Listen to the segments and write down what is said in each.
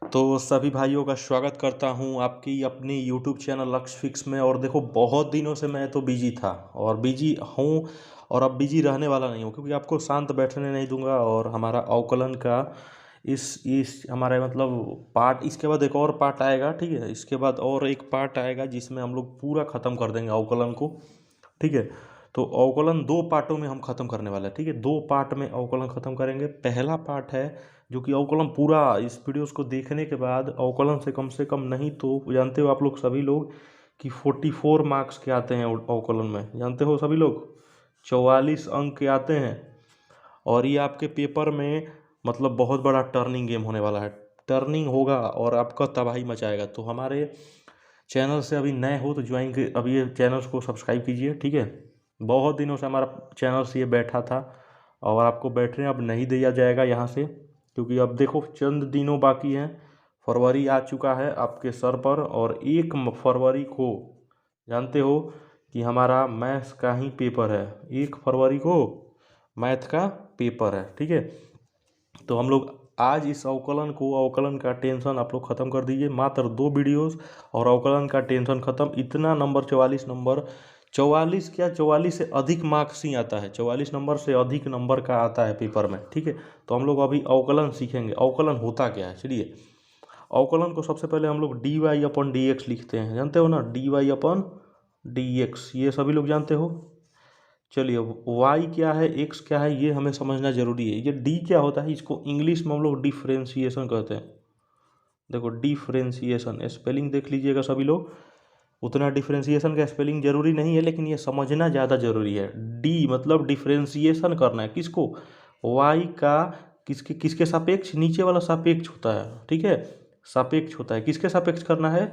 तो सभी भाइयों का स्वागत करता हूं आपकी अपनी यूट्यूब चैनल लक्ष्य फिक्स में। और देखो, बहुत दिनों से मैं तो बिजी था और बिजी हूं और अब बिजी रहने वाला नहीं हूं, क्योंकि आपको शांत बैठने नहीं दूंगा। और हमारा अवकलन का इस हमारे मतलब पार्ट, इसके बाद एक और पार्ट आएगा, ठीक है। इसके बाद और एक पार्ट आएगा जिसमें हम लोग पूरा ख़त्म कर देंगे अवकलन को, ठीक है। तो अवकलन दो पार्टों में हम खत्म करने वाले हैं, ठीक है। दो पार्ट में अवकलन खत्म करेंगे। पहला पार्ट है जो कि अवकलन पूरा, इस वीडियोस को देखने के बाद अवकलन से कम नहीं तो जानते हो आप लोग सभी लोग कि 44 मार्क्स के आते हैं अवकलन में, जानते हो सभी लोग 44 अंक के आते हैं। और ये आपके पेपर में मतलब बहुत बड़ा टर्निंग गेम होने वाला है, टर्निंग होगा और आपका तबाही मचाएगा। तो हमारे चैनल से अभी नए हो तो ज्वाइन कर, अभी ये चैनल को सब्सक्राइब कीजिए, ठीक है। बहुत दिनों से हमारा चैनल से ये बैठा था और आपको बैठने अब नहीं दिया जाएगा यहाँ से, क्योंकि अब देखो चंद दिनों बाकी हैं। फरवरी आ चुका है आपके सर पर और 1 फरवरी को जानते हो कि हमारा मैथ्स का ही पेपर है। 1 फरवरी को मैथ का पेपर है, ठीक है। तो हम लोग आज इस अवकलन का टेंशन आप लोग ख़त्म कर दीजिए। मात्र 2 वीडियोस और अवकलन का टेंशन ख़त्म। इतना नंबर 44 नंबर, 44 क्या 44 से अधिक मार्क्स ही आता है, 44 नंबर से अधिक नंबर का आता है पेपर में, ठीक है। तो हम लोग अभी अवकलन सीखेंगे। अवकलन होता क्या है, चलिए। अवकलन को सबसे पहले हम लोग dy/dx लिखते हैं, जानते हो ना, dy/dx, ये सभी लोग जानते हो। चलिए, y क्या है, x क्या है, ये हमें समझना जरूरी है। ये d क्या होता है, इसको इंग्लिश में हम लोग डिफ्रेंशिएशन कहते हैं। देखो डिफ्रेंशिएशन स्पेलिंग देख लीजिएगा सभी लोग। उतना डिफ्रेंशिएशन का स्पेलिंग जरूरी नहीं है, लेकिन ये समझना ज़्यादा जरूरी है। डी मतलब डिफ्रेंशिएशन करना है किसको, y का किसके किसके सापेक्ष, नीचे वाला सापेक्ष होता है, ठीक है। सापेक्ष होता है, किसके सापेक्ष करना है,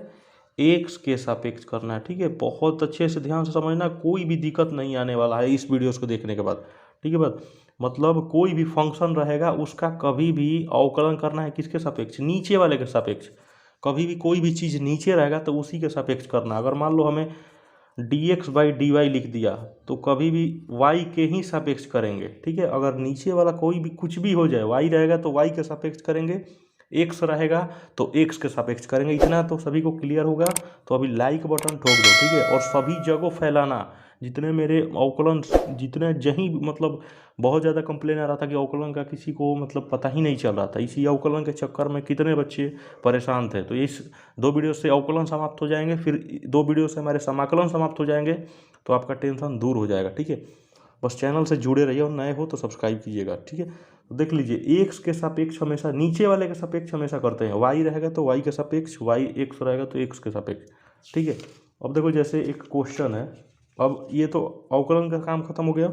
एक्स के सापेक्ष करना है, ठीक है। बहुत अच्छे से ध्यान से समझना, कोई भी दिक्कत नहीं आने वाला है इस वीडियोस को देखने के बाद, ठीक है। बात मतलब कोई भी फंक्शन रहेगा उसका कभी भी अवकलन करना है किसके सापेक्ष, नीचे वाले के सापेक्ष। कभी भी कोई भी चीज़ नीचे रहेगा तो उसी के सापेक्ष करना। अगर मान लो हमें dx/dy लिख दिया तो कभी भी y के ही सापेक्ष करेंगे, ठीक है। अगर नीचे वाला कोई भी कुछ भी हो जाए, y रहेगा तो y के सापेक्ष करेंगे, x रहेगा तो x के सापेक्ष करेंगे। इतना तो सभी को क्लियर होगा। तो अभी लाइक बटन ठोक दो, ठीक है। और सभी जगह फैलाना, जितने मेरे अवकलन, जितने जहीं मतलब बहुत ज़्यादा कंप्लेन आ रहा था कि अवकलन का किसी को मतलब पता ही नहीं चल रहा था, इसी अवकलन के चक्कर में कितने बच्चे परेशान थे। तो इस 2 वीडियो से अवकलन समाप्त हो जाएंगे, फिर 2 वीडियो से हमारे समाकलन समाप्त हो जाएंगे, तो आपका टेंशन दूर हो जाएगा, ठीक है। बस चैनल से जुड़े रहिए और नए हो तो सब्सक्राइब कीजिएगा, ठीक है। तो देख लीजिए, एक्स के सापेक्ष हमेशा नीचे वाले के सापेक्ष हमेशा करते हैं। वाई रहेगा तो वाई के सापेक्ष, वाई एक्स रहेगा तो एक्स के सापेक्ष, ठीक है। अब देखो जैसे एक क्वेश्चन है, अब ये तो अवकलन का काम खत्म हो गया।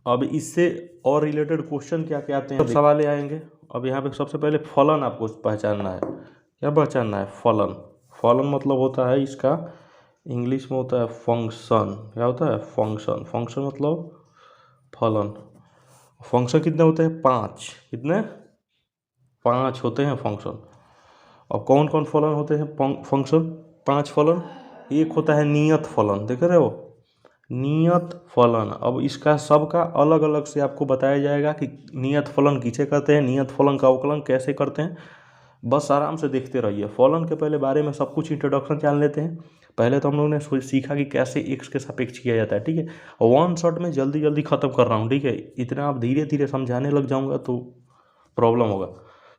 अब इससे और रिलेटेड क्वेश्चन क्या क्या आते हैं, सब सवाल आएंगे। अब यहाँ पे सबसे पहले फलन आपको पहचानना है। क्या पहचानना है, फलन। फलन मतलब होता है इसका इंग्लिश में होता है फंक्शन। क्या होता है, फंक्शन। फंक्शन मतलब फलन। फंक्शन कितने होते हैं, 5। कितने, 5 होते हैं फंक्शन। अब कौन कौन फलन होते हैं फंक्शन, 5 फलन। एक होता है नियत फलन, देख रहे हो, नियत फलन। अब इसका सबका अलग अलग से आपको बताया जाएगा कि नियत फलन किसे कहते हैं, नियत फलन का अवकलन कैसे करते हैं। बस आराम से देखते रहिए। फलन के पहले बारे में सब कुछ इंट्रोडक्शन जान लेते हैं। पहले तो हम लोगों ने सीखा कि कैसे एक्स के सापेक्ष किया जाता है, ठीक है। वन शॉट में जल्दी जल्दी ख़त्म कर रहा हूँ, ठीक है। इतना आप धीरे धीरे समझाने लग जाऊँगा तो प्रॉब्लम होगा।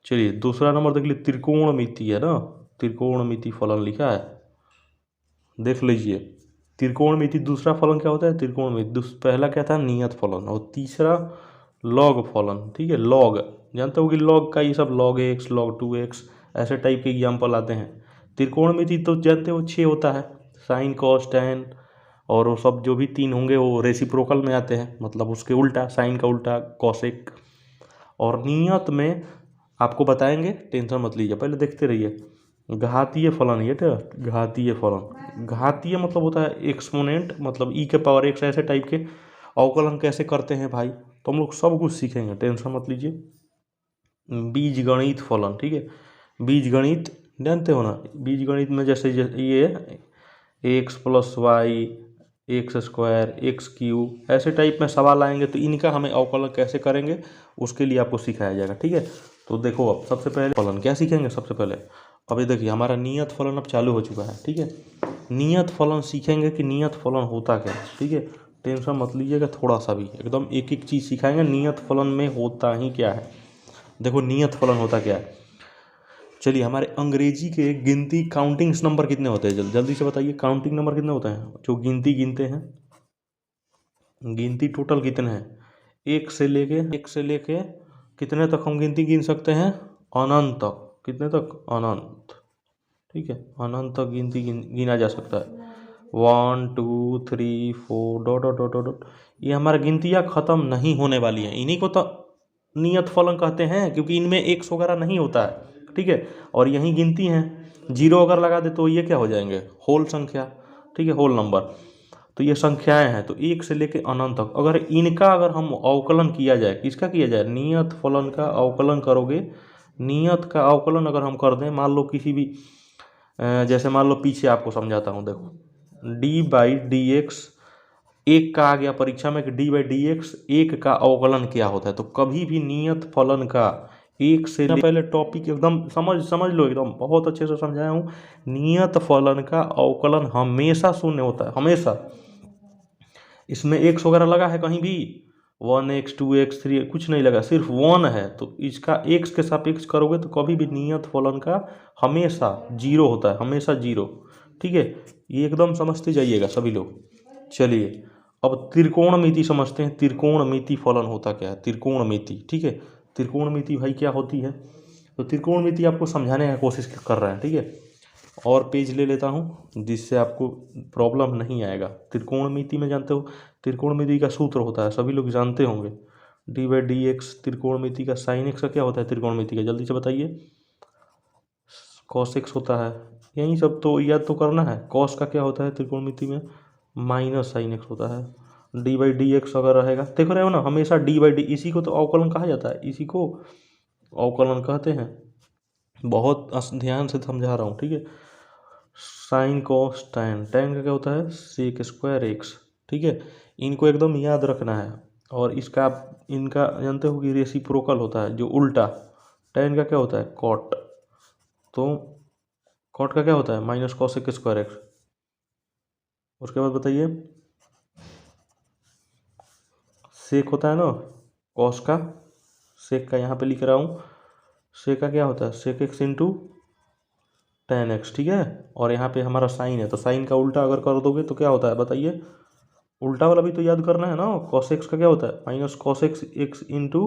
चलिए दूसरा नंबर देख लीजिए, त्रिकोणमिति है ना, त्रिकोणमिति फलन लिखा है, देख लीजिए। त्रिकोणमिति दूसरा फलन क्या होता है, त्रिकोणमिति। पहला क्या था, नियत फलन, और तीसरा लॉग फलन, ठीक है। लॉग जानते हो कि लॉग का ये सब log x, log 2x ऐसे टाइप के एग्जाम्पल आते हैं। त्रिकोणमिति तो जानते हो 6 होता है, साइन कॉस टैन, और वो सब जो भी 3 होंगे वो रेसिप्रोकल में आते हैं, मतलब उसके उल्टा, साइन का उल्टा कॉसेक। और नियत में आपको बताएंगे, टेंशन मत लीजिए, पहले देखते रहिए। घातीय फलन, ये तो घातीय फलन। घातीय मतलब होता है एक्सपोनेंट, मतलब e के पावर x ऐसे टाइप के। अवकलन कैसे करते हैं भाई, तो हम लोग सब कुछ सीखेंगे, टेंशन मत लीजिए। बीजगणित फलन, ठीक है। बीजगणित जानते हो ना, बीजगणित में जैसे ये x plus y, x square, x cube ऐसे टाइप में सवाल आएंगे, तो इनका हमें अवकलन कैसे करेंगे उसके लिए आपको सिखाया जाएगा, ठीक है। तो देखो अब सबसे पहले फलन क्या सीखेंगे सबसे पहले। अब ये देखिए हमारा नियत फलन अब चालू हो चुका है, ठीक है। नियत फलन सीखेंगे कि नियत फलन होता क्या है, ठीक है। टेंशन मत लीजिएगा थोड़ा सा भी, एकदम एक एक चीज़ सिखाएंगे नियत फलन में होता ही क्या है। देखो नियत फलन होता क्या है। चलिए हमारे अंग्रेजी के गिनती काउंटिंग्स नंबर कितने होते हैं, जल्दी से बताइए काउंटिंग नंबर कितने होते हैं जो गिनती गिनते हैं। गिनती टोटल कितने हैं, एक से लेके कितने तक हम गिनती गिन सकते हैं, अनंत तक। कितने तक, अनंत, ठीक है। अनंत तक गिनती गिना जा सकता है। 1 2 3 4 डॉट डॉट डॉट डॉट। ये हमारा गिनतियाँ ख़त्म नहीं होने वाली हैं, इन्हीं को तो नियत फलन कहते हैं, क्योंकि इनमें एक्स वगैरह नहीं होता है, ठीक है। और यही गिनती हैं, जीरो अगर लगा दे तो ये क्या हो जाएंगे, होल संख्या, ठीक है, होल नंबर। तो ये संख्याएं हैं, तो एक से लेके अनंत तक अगर इनका अगर हम अवकलन किया जाए, किसका किया जाए, नियत फलन का अवकलन करोगे। नियत का अवकलन अगर हम कर दें, मान लो किसी भी जैसे मान लो पीछे आपको समझाता हूँ, देखो डी बाई डी एक्स, एक का आ गया परीक्षा में कि डी बाई डी एक्स एक का अवकलन क्या होता है। तो कभी भी नियत फलन का एक से पहले टॉपिक एकदम समझ लो, एकदम बहुत अच्छे से समझाया हूँ। नियत फलन का अवकलन हमेशा शून्य होता है, हमेशा। इसमें एक्स वगैरह लगा है कहीं भी, 1x 2x 3 कुछ नहीं लगा, सिर्फ 1 है। तो इसका एक्स के सापेक्ष करोगे तो कभी भी नियत फलन का हमेशा जीरो होता है, हमेशा जीरो, ठीक है। ये एकदम समझते जाइएगा सभी लोग। चलिए अब त्रिकोणमिति समझते हैं। त्रिकोणमिति फलन होता क्या है, त्रिकोणमिति, ठीक है। त्रिकोणमिति भाई क्या होती है, तो त्रिकोणमिति आपको समझाने की कोशिश कर रहे हैं, ठीक है। और पेज ले लेता हूँ जिससे आपको प्रॉब्लम नहीं आएगा। त्रिकोणमिति में जानते हो, त्रिकोणमिति का सूत्र होता है, सभी लोग जानते होंगे, डी बाई डी एक्स। त्रिकोणमिति का साइन एक्स का क्या होता है, त्रिकोणमिति का जल्दी से बताइए, कॉस एक्स होता है। यही सब तो याद तो करना है। कॉस का क्या होता है त्रिकोणमिति में, माइनस साइन एक्स होता है। डी बाई डी एक्स अगर रहेगा, देख रहे हो ना, हमेशा डी बाई डी, इसी को तो अवकलन कहा जाता है, इसी को अवकलन कहते हैं। बहुत ध्यान से समझा रहा हूँ, ठीक है। साइन कॉस टैन, टैन का क्या होता है, सेक स्क्वायर एक्स, ठीक है। इनको एकदम याद रखना है। और इसका इनका जानते हो कि रेसिप्रोकल होता है, जो उल्टा। टैन का क्या होता है, कॉट। तो कॉट का क्या होता है, माइनस कॉसेक स्क्वायर एक्स। उसके बाद बताइए, सेक होता है ना कॉस का, सेक का यहाँ पे लिख रहा हूँ, सेक का क्या होता है, sec x into ten x, ठीक है। और यहाँ पे हमारा साइन है, तो साइन का उल्टा अगर कर दोगे तो क्या होता है बताइए, उल्टा वाला भी तो याद करना है ना। कॉस एक्स का क्या होता है, minus cos x x into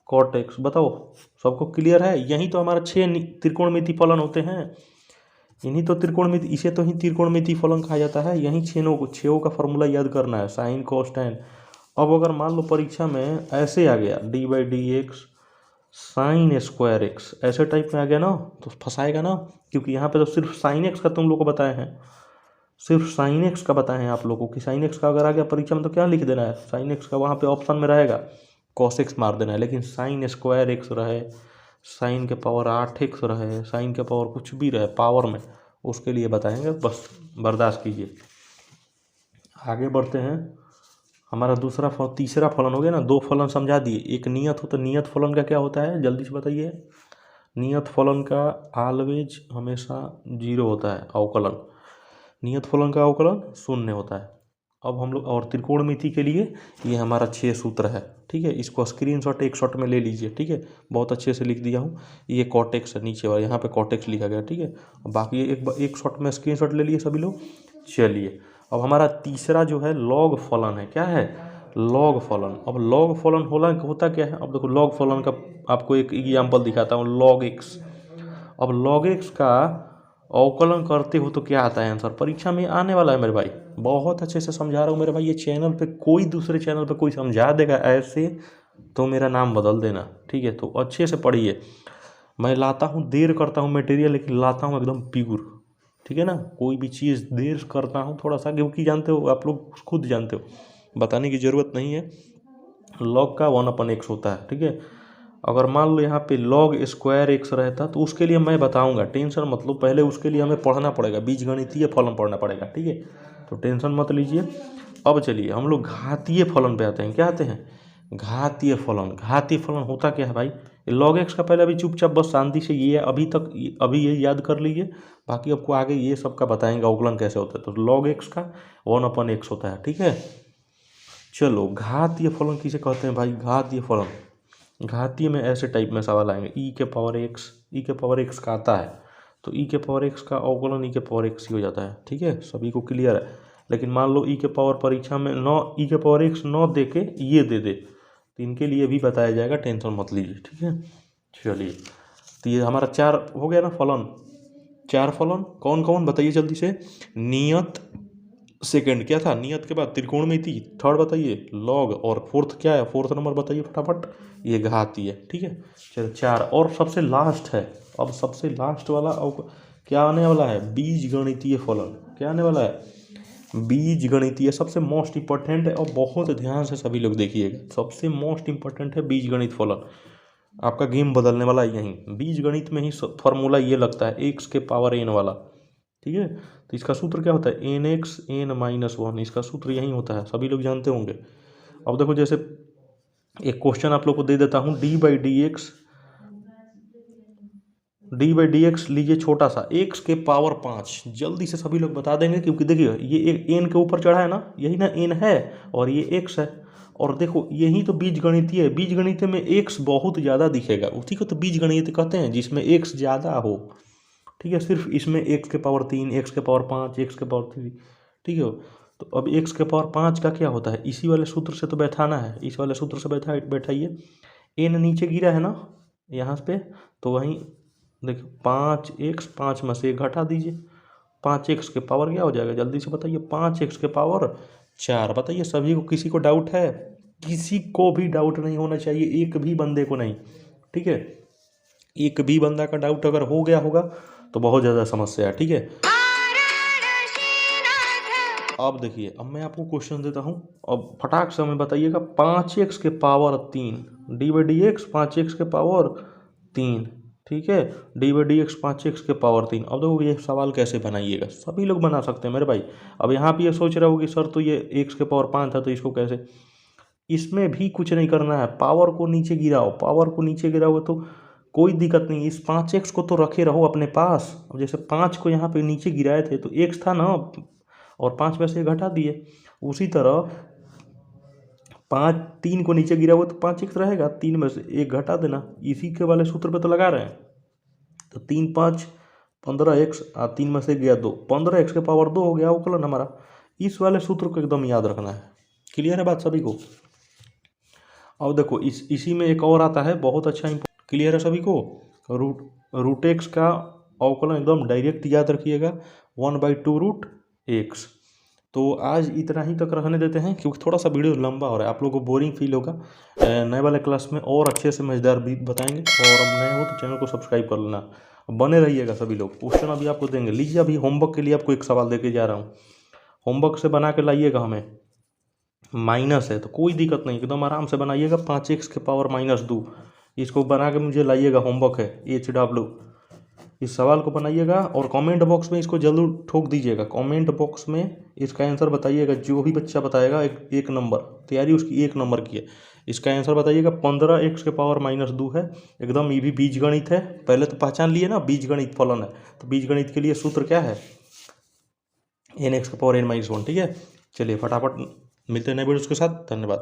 cot x. बताओ सबको क्लियर है। यही तो हमारा 6 त्रिकोणमिति फलन होते हैं, इन्हीं तो त्रिकोणमिति, इसे तो ही त्रिकोणमिति फलन कहा जाता है। यही छेओं का फॉर्मूला याद करना है, साइन कॉस टैन। अब अगर मान लो परीक्षा में ऐसे आ गया, D by D x sine square x, ऐसे टाइप में आ गया ना, तो फंसाएगा ना, क्योंकि यहाँ पे तो सिर्फ साइन एक्स का तुम लोग को बताए हैं, सिर्फ साइन एक्स का बताए हैं आप लोगों को कि साइन एक्स का अगर आ गया परीक्षा में तो क्या लिख देना है, साइन एक्स का वहाँ पे ऑप्शन में रहेगा कॉस एक्स मार देना है। लेकिन साइन स्क्वायर एक्स रहे, साइन के पावर 8x रहे, साइन के पावर कुछ भी रहे पावर में, उसके लिए बताएंगे, बस बर्दाश्त कीजिए। आगे बढ़ते हैं। हमारा तीसरा फलन हो गया ना, 2 फलन समझा दिए। एक नियत हो, तो नियत फलन का क्या होता है जल्दी से बताइए। नियत फलन का ऑलवेज हमेशा जीरो होता है अवकलन, नियत फलन का अवकलन शून्य होता है। अब हम लोग और त्रिकोणमिति के लिए ये हमारा 6 सूत्र है, ठीक है। इसको स्क्रीनशॉट एक शॉट में ले लीजिए, ठीक है। बहुत अच्छे से लिख दिया हूँ, ये कॉटेक्स है नीचे वाला, यहाँ पे कॉटेक्स लिखा गया, ठीक है। बाकी एक शॉट में स्क्रीनशॉट ले लिए सभी लोग। चलिए अब हमारा तीसरा जो है लॉग फलन है, क्या है, लॉग फलन। अब लॉग फलन होता क्या है, अब देखो लॉग फलन का आपको एक एग्जाम्पल दिखाता हूँ, लॉग एक्स। अब लॉग एक्स का अवकलन करते हो तो क्या आता है आंसर, परीक्षा में आने वाला है मेरे भाई, बहुत अच्छे से समझा रहा हूँ मेरे भाई। ये चैनल पे कोई दूसरे चैनल पे कोई समझा देगा ऐसे तो मेरा नाम बदल देना, ठीक है। तो अच्छे से पढ़िए, मैं लाता हूँ, देर करता हूँ मटेरियल, लेकिन लाता हूँ एकदम प्योर, ठीक है ना। कोई भी चीज़ देर करता हूँ थोड़ा सा, क्योंकि जानते हो आप लोग खुद जानते हो, बताने की ज़रूरत नहीं है। लॉग का 1/x होता है, ठीक है। अगर मान लो यहाँ पे लॉग स्क्वायर एक्स रहता तो उसके लिए मैं बताऊंगा, टेंशन मत लो, पहले उसके लिए हमें पढ़ना पड़ेगा, बीजगणितीय फलन पढ़ना पड़ेगा, ठीक है। तो टेंशन मत लीजिए। अब चलिए हम लोग घातीय फलन पे आते हैं। क्या आते हैं, घातीय फलन। घातीय फलन होता क्या है भाई, लॉग एक्स का पहले अभी चुपचाप बस शांति से ये अभी तक अभी ये याद कर लीजिए, बाकी आपको आगे ये सब का बताएंगे अवकलन कैसे होता है। तो लॉग एक्स का 1/x होता है, ठीक है। चलो घातीय फलन किसे कहते हैं भाई, घातीय फलन, घातीय में ऐसे टाइप में सवाल आएंगे, ई के पावर एक्स का आता है तो ई के पावर एक्स का अवकलन ई के पावर एक्स ही हो जाता है, ठीक है, सभी को क्लियर है। लेकिन मान लो ई के पावर परीक्षा में ई के पावर एक्स 9 दे के ये दे दे तो इनके लिए भी बताया जाएगा, टेंशन मत लीजिए, ठीक है। चलिए तो ये हमारा 4 हो गया ना फलन, 4 फलन कौन कौन बताइए जल्दी से। नियत, सेकंड क्या था, नियत के बाद त्रिकोणमिति, थर्ड बताइए लॉग, और फोर्थ क्या है, फोर्थ नंबर बताइए फटाफट, ये घातीय, ठीक है। चलो 4, और सबसे लास्ट है, अब सबसे लास्ट वाला और क्या आने वाला है, बीजगणितीय फलन। क्या आने वाला है, बीजगणितीय, सबसे मोस्ट इंपॉर्टेंट है और बहुत ध्यान से सभी लोग देखिएगा, सबसे मोस्ट इंपॉर्टेंट है बीजगणित फलन। आपका गेम बदलने वाला यहीं बीजगणित में ही फॉर्मूला ये लगता है एक्स के पावर एन वाला, ठीक है। तो इसका सूत्र क्या होता है, एन एक्स एन माइनस 1, इसका सूत्र यही होता है, सभी लोग जानते होंगे। अब देखो जैसे एक क्वेश्चन आप लोग को दे देता हूँ, डी बाई डी एक्स लीजिए छोटा सा, एक्स के पावर 5, जल्दी से सभी लोग बता देंगे क्योंकि देखिए ये एक एन के ऊपर चढ़ा है ना, यही ना एन है और ये एक्स है, और देखो यही तो बीजगणितीय है, बीजगणित में एक्स बहुत ज़्यादा दिखेगा, उसी को तो बीजगणित कहते हैं जिसमें एक्स ज़्यादा हो, ठीक है। सिर्फ इसमें एक्स के पावर 3, एक्स के पावर 5, एक्स के पावर 3, ठीक है। तो अब एक्स के पावर 5 का क्या होता है, इसी वाले सूत्र से तो बैठाना है, इस वाले सूत्र से बैठाइए, एन नीचे गिरा है ना यहाँ पे, तो वहीं देखिए 5x, 5 में से 1 घटा दीजिए, 5x के पावर क्या हो जाएगा जल्दी से बताइए, 5x के पावर 4। बताइए सभी को, किसी को डाउट है, किसी को भी डाउट नहीं होना चाहिए, एक भी बंदे को नहीं, ठीक है। एक भी बंदा का डाउट अगर हो गया होगा तो बहुत ज़्यादा समस्या है, ठीक है। अब देखिए, अब मैं आपको क्वेश्चन देता हूँ, अब फटाक से हमें बताइएगा, 5x के power 3, D by D x 5x के पावर 3, ठीक है, D by D x 5x के पावर 3। अब देखो ये सवाल कैसे बनाइएगा, सभी लोग बना सकते हैं मेरे भाई। अब यहाँ पे ये सोच रहे हो कि सर तो ये x के पावर 5 था तो इसको कैसे, इसमें भी कुछ नहीं करना है, पावर को नीचे गिराओ, पावर को नीचे गिराओगे तो कोई दिक्कत नहीं, इस 5x को तो रखे रहो अपने पास। अब जैसे 5 को यहाँ पे नीचे गिराए थे तो x था ना, और 5 में से घटा दिए, उसी तरह 3 को नीचे गिरा हुआ तो 5x रहेगा, 3 में से 1 घटा देना, इसी के वाले सूत्र पे तो लगा रहे हैं। तो 3 5 15x, 3 में से गया 2, 15x के पावर 2 हो गया अवकलन हमारा। इस वाले सूत्र को एकदम याद रखना है, क्लियर है बात सभी को। अब देखो इसी में एक और आता है बहुत अच्छा, क्लियर है सभी को, रूट एक्स का अवकलन एकदम डायरेक्ट याद रखिएगा, 1/2 रूट एक्स। तो आज इतना ही तक रखने देते हैं क्योंकि थोड़ा सा वीडियो लंबा हो रहा है, आप लोगों को बोरिंग फील होगा। नए वाले क्लास में और अच्छे से मज़ेदार भी बताएंगे, और अब नए हो तो चैनल को सब्सक्राइब कर लेना, बने रहिएगा सभी लोग। क्वेश्चन अभी आपको देंगे, लीजिए अभी होमवर्क के लिए आपको एक सवाल देके जा रहा हूँ, होमवर्क से बना के लाइएगा, हमें माइनस है तो कोई दिक्कत नहीं, एकदम आराम से बनाइएगा, 5x के पावर -2, इसको बना के मुझे लाइएगा, होमवर्क है HW, इस सवाल को बनाइएगा और कमेंट बॉक्स में इसको जरूर ठोक दीजिएगा, कमेंट बॉक्स में इसका आंसर बताइएगा, जो भी बच्चा बताएगा एक नंबर, तैयारी उसकी 1 नंबर की है, इसका आंसर बताइएगा। 15x के पावर -2 है, एकदम ये भी बीजगणित है, पहले तो पहचान लिए ना बीजगणित फलन है, तो बीजगणित के लिए सूत्र क्या है, nx के पावर n -1, ठीक है। चलिए फटाफट मिलते हैं नए वीडियोस के साथ, धन्यवाद।